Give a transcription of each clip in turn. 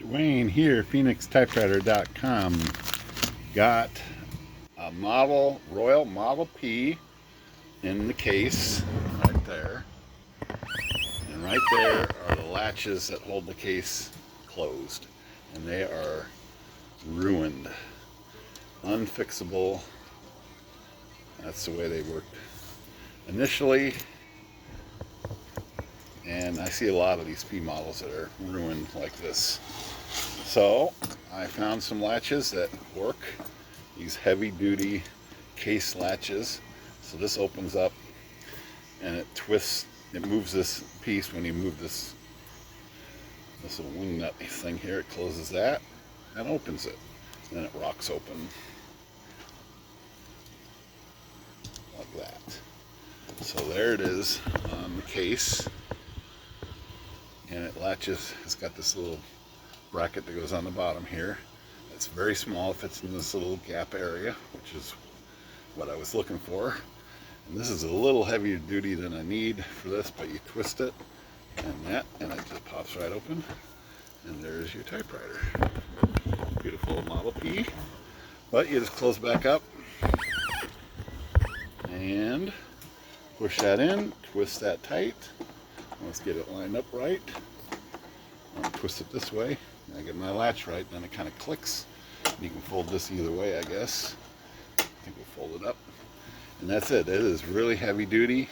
Dwayne here, PhoenixTypewriter.com. Got a Royal Model P in the case right there. And right there are the latches that hold the case closed. And they are ruined, unfixable. That's the way they worked initially. And I see a lot of these P models that are ruined like this. So I found some latches that work, these heavy duty case latches. So this opens up and it twists, it moves this piece when you move this little wing nut thing here. It closes that and opens it. And then it rocks open like that. So there it is on the case. And it latches, it's got this little bracket that goes on the bottom here. It's very small, fits in this little gap area, which is what I was looking for. And this is a little heavier duty than I need for this, but you twist it and it just pops right open. And there's your typewriter. Beautiful Model P. But you just close back up and push that in, twist that tight. Let's get it lined up right. I'll twist it this way. I get my latch right, then it kind of clicks. You can fold this either way, I guess. I think we'll fold it up. And that's it. It is really heavy duty.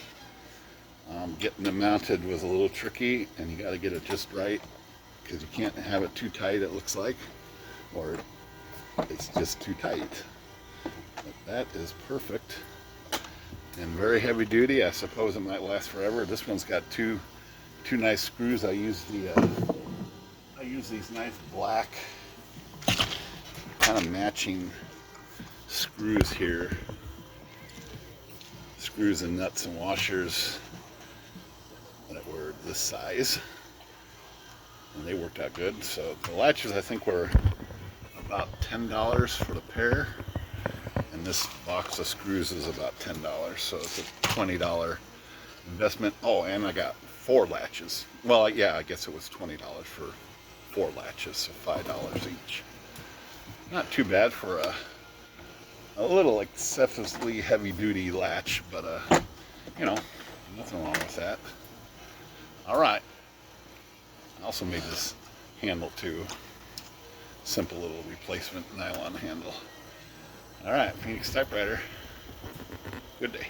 Getting it mounted was a little tricky, and you got to get it just right because you can't have it too tight, it looks like, or it's just too tight. But that is perfect. And very heavy duty. I suppose it might last forever. This one's got two nice screws. I use these nice black kind of matching screws here. Screws and nuts and washers that were this size. And they worked out good. So the latches I think were about $10 for the pair. And this box of screws is about $10. So it's a $20 investment. Oh, and I got 4 latches. Well, yeah, I guess it was $20 for 4 latches, so $5 each. Not too bad for a little excessively heavy-duty latch, but you know, nothing wrong with that. All right. I also made this handle too. Simple little replacement nylon handle. All right, Phoenix Typewriter. Good day.